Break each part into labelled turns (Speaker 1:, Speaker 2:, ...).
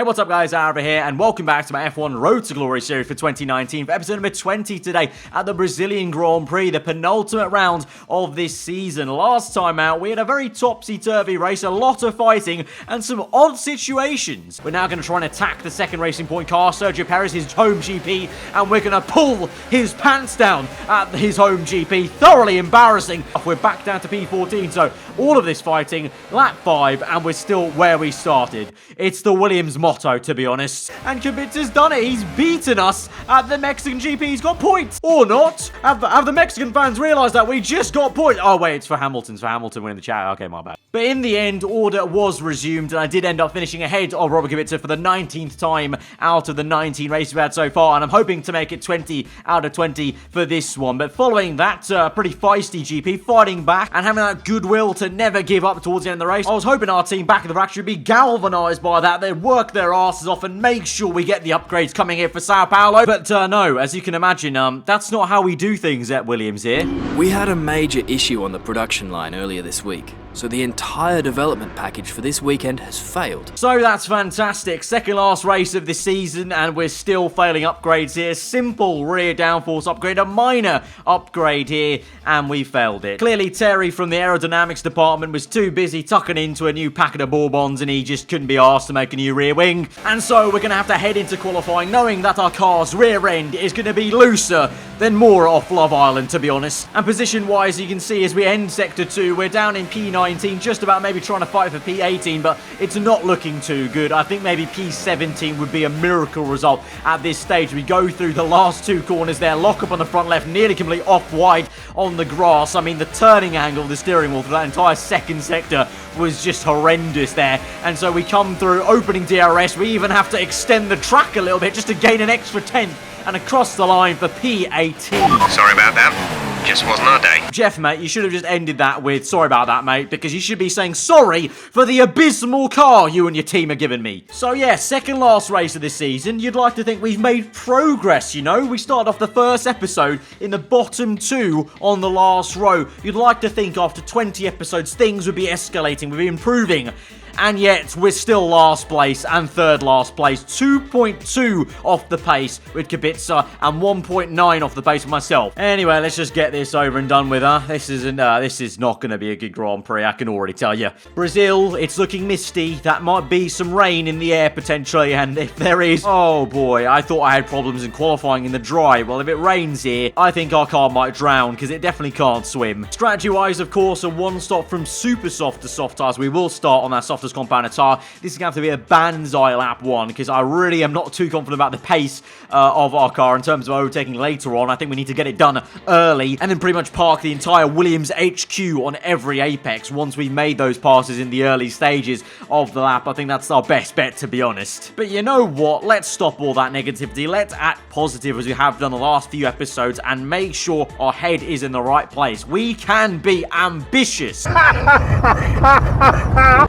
Speaker 1: Hey, what's up guys, aarava here, and welcome back to my F1 Road to Glory series for 2019 for episode number 20 today at the Brazilian Grand Prix, the penultimate round of this season. Last time out, we had a very topsy-turvy race, a lot of fighting, and some odd situations. We're now going to try and attack the second Racing Point car, Sergio Perez, his home GP, and we're going to pull his pants down at his home GP. Thoroughly embarrassing. We're back down to P14, so all of this fighting, lap 5, and we're still where we started. It's the Williams motto, to be honest. And Krisdix done it. He's beaten us at the Mexican GP. He's got points. Or not. Have the Mexican fans realised that we just got points? Oh, wait, it's for Hamilton. It's for Hamilton winning the chat. Okay, my bad. But in the end, order was resumed, and I did end up finishing ahead of Robert Kubica for the 19th time out of the 19 races we've had so far, and I'm hoping to make it 20 out of 20 for this one. But following that pretty feisty GP, fighting back and having that goodwill to never give up towards the end of the race, I was hoping our team back at the factory would be galvanised by that. They'd work their asses off and make sure we get the upgrades coming here for Sao Paulo. But no, as you can imagine, that's not how we do things at Williams here.
Speaker 2: We had a major issue on the production line earlier this week, so the entire development package for this weekend has failed.
Speaker 1: So that's fantastic. Second last race of the season, and we're still failing upgrades here. Simple rear downforce upgrade, a minor upgrade here, and we failed it. Clearly, Terry from the aerodynamics department was too busy tucking into a new packet of Bourbons, and he just couldn't be asked to make a new rear wing. And so we're going to have to head into qualifying knowing that our car's rear end is going to be looser than more off Love Island, to be honest. And position-wise, you can see as we end Sector 2, we're down in P19, just about maybe trying to fight for P18, but it's not looking too good. I think maybe P17 would be a miracle result at this stage. We go through the last two corners there, lock up on the front left, nearly completely off-wide on the grass. I mean, the turning angle of the steering wheel for that entire second sector was just horrendous there. And so we come through opening DRS. We even have to extend the track a little bit just to gain an extra 10th and across the line for P18.
Speaker 3: Sorry about that. Just wasn't our day.
Speaker 1: Jeff, mate, you should have just ended that with, sorry about that, mate, because you should be saying sorry for the abysmal car you and your team are giving me. So, yeah, second last race of this season. You'd like to think we've made progress, you know? We started off the first episode in the bottom 2 on the last row. You'd like to think after 20 episodes, things would be escalating, we'd be improving. And yet, we're still last place and third last place. 2.2 off the pace with Kubica and 1.9 off the pace with myself. Anyway, let's just get this over and done with, huh? This is not going to be a good Grand Prix, I can already tell you. Brazil, it's looking misty. That might be some rain in the air potentially, and if there is, oh boy, I thought I had problems in qualifying in the dry. Well, if it rains here, I think our car might drown, because it definitely can't swim. Strategy-wise, of course, a one stop from super soft to soft tires. We will start on that softest compound tire. This is going to have to be a banzai lap 1, because I really am not too confident about the pace of our car in terms of overtaking later on. I think we need to get it done early and then pretty much park the entire Williams HQ on every apex once we've made those passes in the early stages of the lap. I think that's our best bet, to be honest. But you know what? Let's stop all that negativity. Let's act positive as we have done the last few episodes and make sure our head is in the right place. We can be ambitious.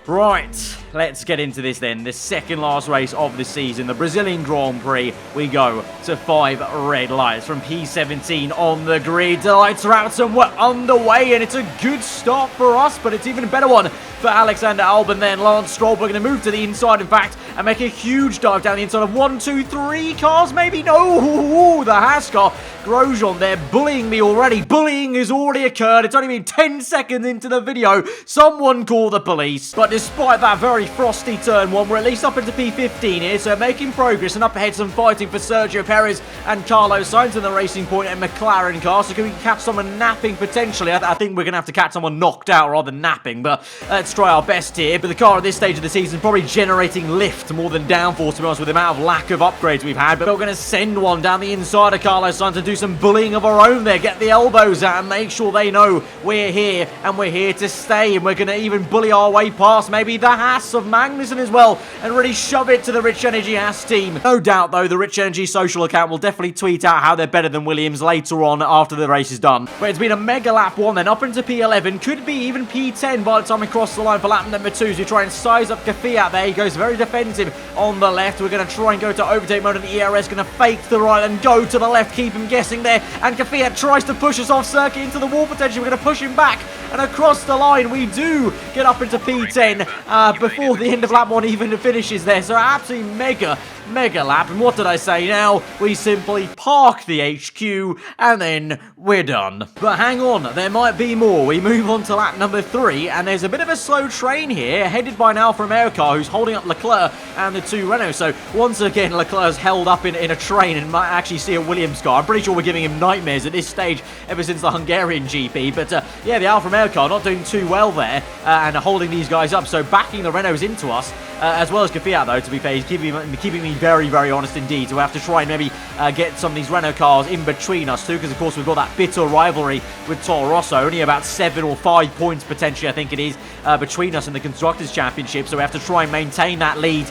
Speaker 1: Right. Let's get into this then. The second last race of the season, the Brazilian Grand Prix. We go to 5 red lights from P17 on the grid. The lights are out and we're underway, and it's a good start for us, but it's even a better one for Alexander Albon then. Lance Stroll, we're going to move to the inside, in fact, and make a huge dive down the inside of 1, 2, 3 cars, maybe? No! The Haas car. Grosjean, they're bullying me already. Bullying has already occurred. It's only been 10 seconds into the video. Someone call the police. But despite that very frosty turn 1, we're at least up into P15 here, so making progress, and up ahead some fighting for Sergio Perez and Carlos Sainz in the Racing Point and McLaren car. So can we catch someone napping potentially? I think we're going to have to catch someone knocked out rather than napping, but let's try our best here. But the car at this stage of the season probably generating lift more than downforce, to be honest, with the amount of lack of upgrades we've had. But we're going to send one down the inside of Carlos Sainz and do some bullying of our own there. Get the elbows out and make sure they know we're here and we're here to stay. And we're going to even bully our way past maybe the Haas of Magnussen as well and really shove it to the Rich Energy Haas team. No doubt, though, the Rich Energy social account will definitely tweet out how they're better than Williams later on after the race is done. But it's been a mega lap 1 then, up into P11. Could be even P10 by the time we cross the line for lap number 2 as we try and size up Kvyat there. He goes very defensive on the left. We're going to try and go to overtake mode, and the ERS going to fake to the right and go to the left, keep him guessing there. And Kvyat tries to push us off circuit into the wall potentially. We're going to push him back, and across the line we do get up into P10 before the end of lap 1 even finishes there. So absolutely mega lap. And what did I say now? We simply park the HQ and then we're done. But hang on, there might be more. We move on to lap number 3, and there's a bit of a slow train here, headed by an Alfa Romeo car who's holding up Leclerc and the 2 Renaults. So once again, Leclerc's held up in a train and might actually see a Williams car. I'm pretty sure we're giving him nightmares at this stage ever since the Hungarian GP. But yeah, the Alfa Romeo car not doing too well there and holding these guys up. So backing the Renaults into us, as well as Kvyat though, to be fair, he's keeping me very honest indeed. So we have to try and maybe get some of these Renault cars in between us too, because of course we've got that bitter rivalry with Toro Rosso. Only about 7 or 5 points potentially, I think it is, between us in the Constructors' Championship. So we have to try and maintain that lead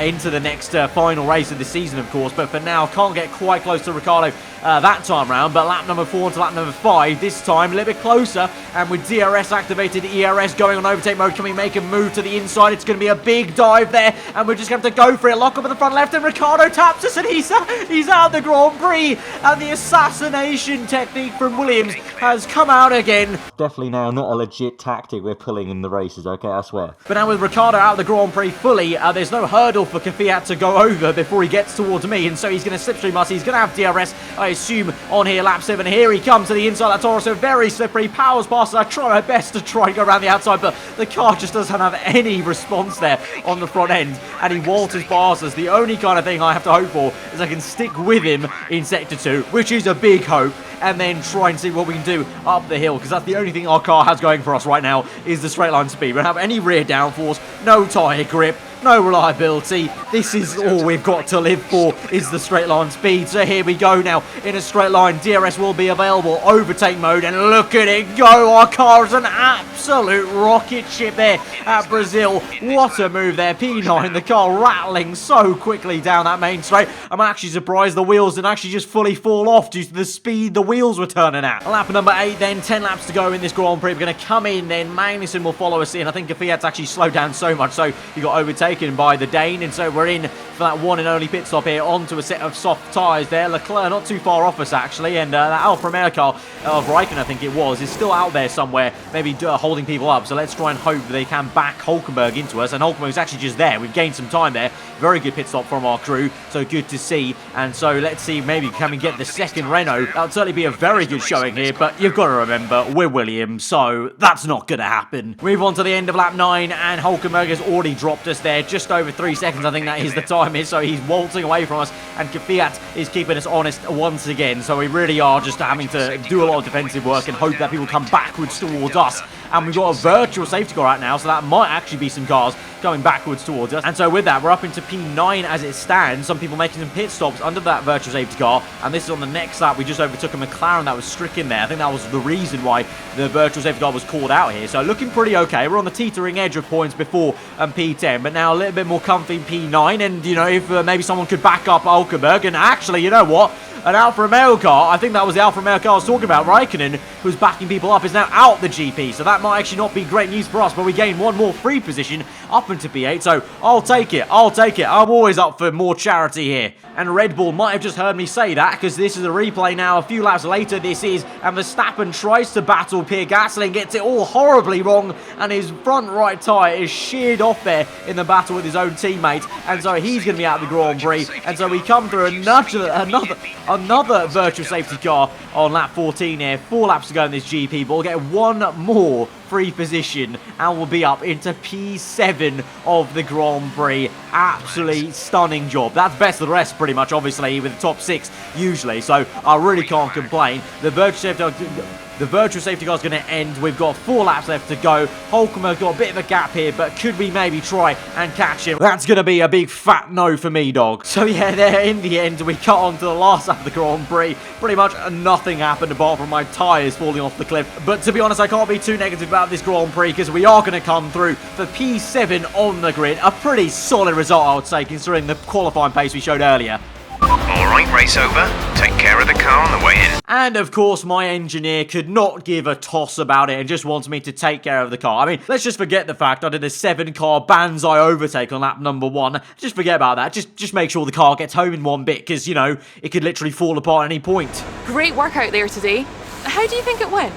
Speaker 1: into the next final race of the season, of course. But for now, can't get quite close to Ricciardo that time round. But lap number 4 to lap number 5, this time a little bit closer, and with DRS activated, ERS going on overtake mode, can we make a move to the inside? It's going to be a big dive there, and we're just going to have to go for it. Lock up at the front left, and Ricciardo taps us, and he's out of the Grand Prix, and the assassination technique from Williams has come out again. Definitely now not a legit tactic we're pulling in the races, okay, I swear. But now with Ricciardo out of the Grand Prix fully, there's no hurdle for Kvyat to go over before he gets towards me, and so he's going to slipstream us. He's going to have DRS, I assume, on here, lap 7. Here he comes to the inside of that Toro, so very slippery, powers past us. I try my best to try and go around the outside, but the car just doesn't have any response there on the front end, and he waltzes past us. The only kind of thing I have to hope for is I can stick with him in Sector 2, which is a big hope, and then try and see what we can do up the hill, because that's the only thing our car has going for us right now is the straight line speed. We don't have any rear downforce, no tyre grip, no reliability. This is all we've got to live for, is the straight line speed. So here we go now in a straight line. DRS will be available, overtake mode, and look at it go. Our car is an absolute rocket ship there at Brazil. What a move there. P9, the car rattling so quickly down that main straight. I'm actually surprised the wheels didn't actually just fully fall off due to the speed the wheels were turning at. Lap number 8 then, 10 laps to go in this Grand Prix. We're going to come in then, Magnussen will follow us in. I think Kvyat's actually slowed down so much, so he got overtaken by the Dane, and so we're in for that one and only pit stop here onto a set of soft tyres there. Leclerc not too far off us actually, and that Alfa Romeo car of Raikkonen, I think it was, is still out there somewhere, maybe holding people up. So let's try and hope they can back Hulkenberg into us, and Hulkenberg's actually just there. We've gained some time there. Very good pit stop from our crew, so good to see. And so let's see, maybe can we get the second Renault? That'll certainly be a very good showing here, but you've got to remember, we're Williams, so that's not going to happen. Move on to the end of lap 9, and Hulkenberg has already dropped us there, just over 3 seconds, I think that is the time is, so he's waltzing away from us, and Kvyat is keeping us honest once again. So we really are just having to do a lot of defensive work and hope that people come backwards towards us. And we've got a virtual safety car right now, so that might actually be some cars going backwards towards us. And so with that, we're up into P9 as it stands. Some people making some pit stops under that virtual safety car, and this is on the next lap. We just overtook a McLaren that was stricken there. I think that was the reason why the virtual safety car was called out here. So looking pretty okay. We're on the teetering edge of points before P10, but now a little bit more comfy P9. And, you know, if maybe someone could back up Hulkenberg, and actually, you know what? An Alfa Romeo car, I think that was the Alfa Romeo car I was talking about, Raikkonen, who's backing people up, is now out the GP. So that might actually not be great news for us, but we gain one more free position up into P8. So I'll take it. I'm always up for more charity here. And Red Bull might have just heard me say that, because this is a replay now. A few laps later this is, and Verstappen tries to battle Pierre Gasly, gets it all horribly wrong, and his front right tyre is sheared off there in the battle with his own teammate, and so he's going to be out of the Grand Prix. And so we come through another virtual safety car on lap 14 here. 4 laps to go in this GP, but we'll get one more free position and we'll be up into P7 of the Grand Prix. Absolutely stunning job. That's best of the rest pretty much, obviously, with the top 6 usually, so I really can't complain. The virtual safety car is going to end. We've got 4 laps left to go. Hulkenberg got a bit of a gap here, but could we maybe try and catch him? That's going to be a big fat no for me, dog. So yeah, there in the end, we cut on to the last lap of the Grand Prix. Pretty much nothing happened apart from my tyres falling off the cliff. But to be honest, I can't be too negative about this Grand Prix, because we are going to come through for P7 on the grid. A pretty solid result, I would say, considering the qualifying pace we showed earlier.
Speaker 3: Alright, race over. Take care of the car on the way in.
Speaker 1: And of course, my engineer could not give a toss about it and just wants me to take care of the car. I mean, let's just forget the fact I did a 7-car banzai overtake on lap number 1. Just forget about that. Just make sure the car gets home in one bit, because, you know, it could literally fall apart at any point.
Speaker 4: Great work out there today. How do you think it went?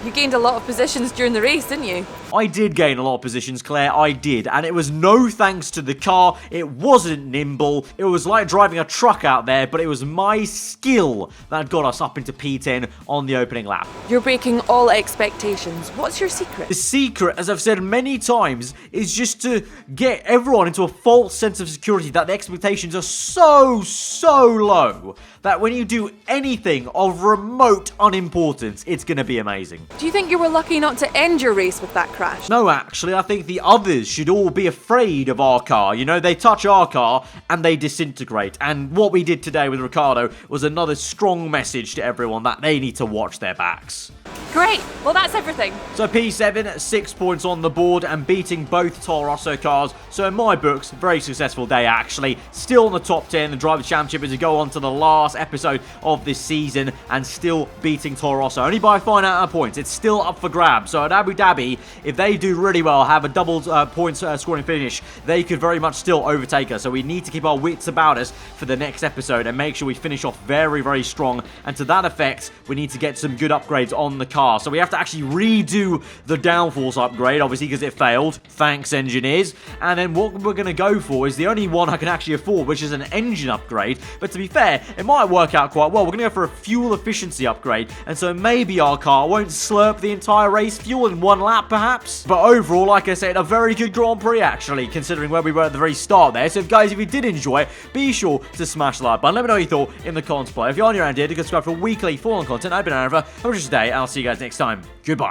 Speaker 4: You gained a lot of positions during the race, didn't you?
Speaker 1: I did gain a lot of positions, Claire, I did, and it was no thanks to the car. It wasn't nimble. It was like driving a truck out there, but it was my skill that got us up into P10 on the opening lap.
Speaker 4: You're breaking all expectations. What's your secret?
Speaker 1: The secret, as I've said many times, is just to get everyone into a false sense of security that the expectations are so low that when you do anything of remote unimportance, it's going to be amazing.
Speaker 4: Do you think you were lucky not to end your race with that crash?
Speaker 1: No, actually, I think the others should all be afraid of our car. You know, they touch our car and they disintegrate. And what we did today with Ricardo was another strong message to everyone that they need to watch their backs.
Speaker 4: Great. Well, that's everything.
Speaker 1: So P7, 6 points on the board and beating both Toro Rosso cars. So in my books, very successful day actually. Still in the top 10, the Drivers' Championship as we go on to the last episode of this season and still beating Toro Rosso. Only by a fine amount of points. It's still up for grabs. So at Abu Dhabi, if they do really well, have a double points scoring finish, they could very much still overtake us. So we need to keep our wits about us for the next episode and make sure we finish off very strong. And to that effect, we need to get some good upgrades on the car. So we have to actually redo the downforce upgrade, obviously, because it failed. Thanks, engineers. And then what we're going to go for is the only one I can actually afford, which is an engine upgrade. But to be fair, it might work out quite well. We're going to go for a fuel efficiency upgrade. And so maybe our car won't slurp the entire race fuel in one lap, perhaps. But overall, like I said, a very good Grand Prix, actually, considering where we were at the very start there. So, guys, if you did enjoy it, be sure to smash the like button. Let me know what you thought in the comments below. If you're on your end here, subscribe for weekly full-on content. I've been aarava. Have a good day, and I'll see you guys next time. Goodbye.